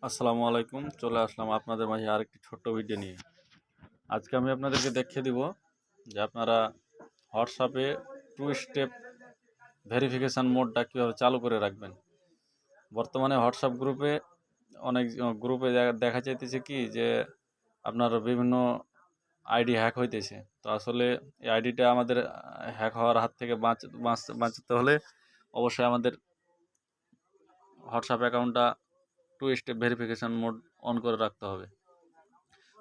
আসসালামু আলাইকুম। চলে আসলাম আপনাদের মাঝে আরেকটি ছোট্ট ভিডিও নিয়ে। আজকে আমি আপনাদেরকে দেখিয়ে দিব যে আপনারা হোয়াটসঅ্যাপে টু স্টেপ ভেরিফিকেশান মোডটা কীভাবে চালু করে রাখবেন। বর্তমানে হোয়াটসঅ্যাপ গ্রুপে অনেক গ্রুপে দেখা যাইতেছে কি যে আপনার বিভিন্ন আইডি হ্যাক হইতেছে। তো আসলে এই আইডিটা আমাদের হ্যাক হওয়ার হাত থেকে বাঁচাতে হলে অবশ্যই আমাদের হোয়াটসঅ্যাপ অ্যাকাউন্টটা two step verification mode on করে রাখতে হবে।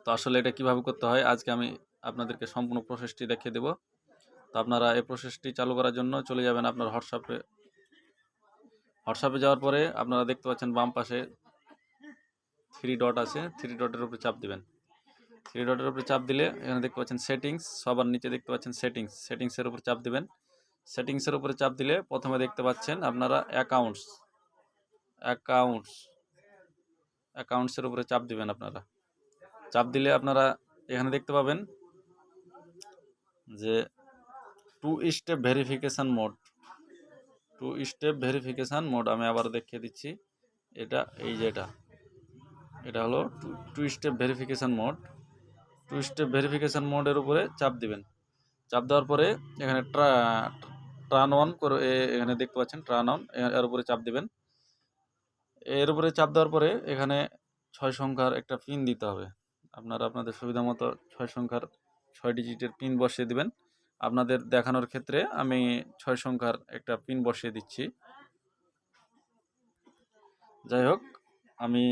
তো আসলে এটা কিভাবে করতে হয় আজকে আমি আপনাদেরকে সম্পূর্ণ প্রসেসটি দেখিয়ে দেব। তো আপনারা এই প্রসেসটি চালু করার জন্য চলে যাবেন আপনার হোয়াটসঅ্যাপে যাওয়ার পরে আপনারা দেখতে পাচ্ছেন বাম পাশে থ্রি ডট আছে, থ্রি ডটের উপরে চাপ দিবেন। থ্রি ডটের উপরে চাপ দিলে এখানে দেখতে পাচ্ছেন সেটিংস, সবার নিচে দেখতে পাচ্ছেন সেটিংসের উপরে চাপ দিবেন। সেটিংসের উপরে চাপ দিলে প্রথমে দেখতে পাচ্ছেন আপনারা অ্যাকাউন্টসের উপরে চাপ দিবেন। আপনারা চাপ দিলে আপনারা এখানে দেখতে পাবেন যে টু স্টেপ ভেরিফিকেশান মোড আমি আবার দেখিয়ে দিচ্ছি। এটা হলো টু স্টেপ ভেরিফিকেশান মোডের উপরে চাপ দিবেন। চাপ দেওয়ার পরে এখানে টার্ন অন করে এখানে দেখতে পাচ্ছেন টার্ন অন, এর উপরে চাপ দিবেন। এর উপরে চাপ দেওয়ার পরে এখানে 6 সংখ্যার একটা পিন দিতে হবে। আপনারা আপনাদের সুবিধা মতো 6 সংখ্যার 6 ডিজিটের পিন বসিয়ে দিবেন। আপনাদের দেখানোর ক্ষেত্রে আমি 6 সংখ্যার একটা পিন বসিয়ে দিচ্ছি। যাই হোক, আমি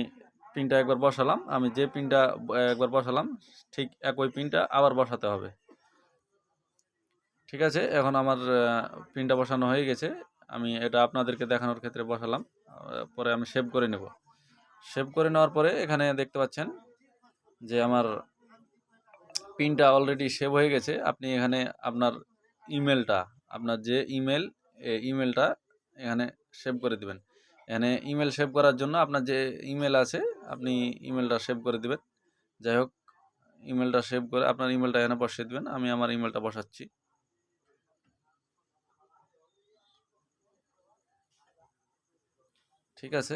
পিনটা একবার বসালাম। আমি যে পিনটা একবার বসালাম ঠিক একই পিনটা আবার বসাতে হবে। ঠিক আছে, এখন আমার পিনটা বসানো হয়ে গেছে। আমি এটা আপনাদেরকে দেখানোর ক্ষেত্রে বসালাম। পরে আমি সেভ করে নেব। সেভ করে নেওয়ার পরে এখানে দেখতে পাচ্ছেন যে আমার পিনটা অলরেডি সেভ হয়ে গেছে। আপনি এখানে আপনার আপনার যে ইমেলটা এখানে সেভ করে দিবেন। এখানে ইমেল সেভ করার জন্য আপনার যে ইমেল আছে আপনি ইমেলটা সেভ করে দিবেন। যাই হোক, ইমেলটা সেভ করে আপনার ইমেলটা এখানে বসিয়ে দিবেন। আমি আমার ইমেলটা বসাচ্ছি। ঠিক আছে,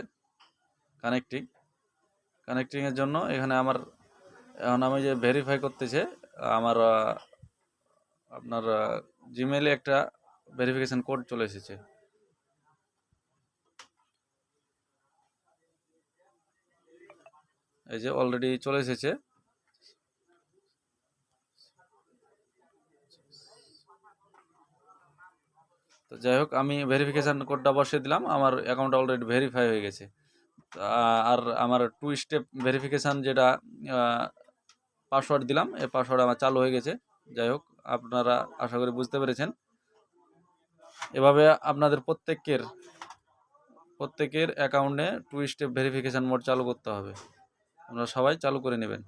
কানেক্টিংয়ের জন্য এখানে এখন আমি যে ভেরিফাই করতেছে আমার আপনার জিমেইলে একটা ভেরিফিকেশান কোড চলে এসেছে। এই যে অলরেডি চলে এসেছে। তো যাই হোক, আমি ভেরিফিকেশান কোডটা বসিয়ে দিলাম। আমার অ্যাকাউন্ট অলরেডি ভেরিফাই হয়ে গেছে। আর আমার টু স্টেপ ভেরিফিকেশান যেটা পাসওয়ার্ড দিলাম, এই পাসওয়ার্ড আমার চালু হয়ে গেছে। যাই হোক, আপনারা আশা করি বুঝতে পেরেছেন। এভাবে আপনাদের প্রত্যেকের অ্যাকাউন্টে টু স্টেপ ভেরিফিকেশান মোড চালু করতে হবে। আপনারা সবাই চালু করে নেবেন।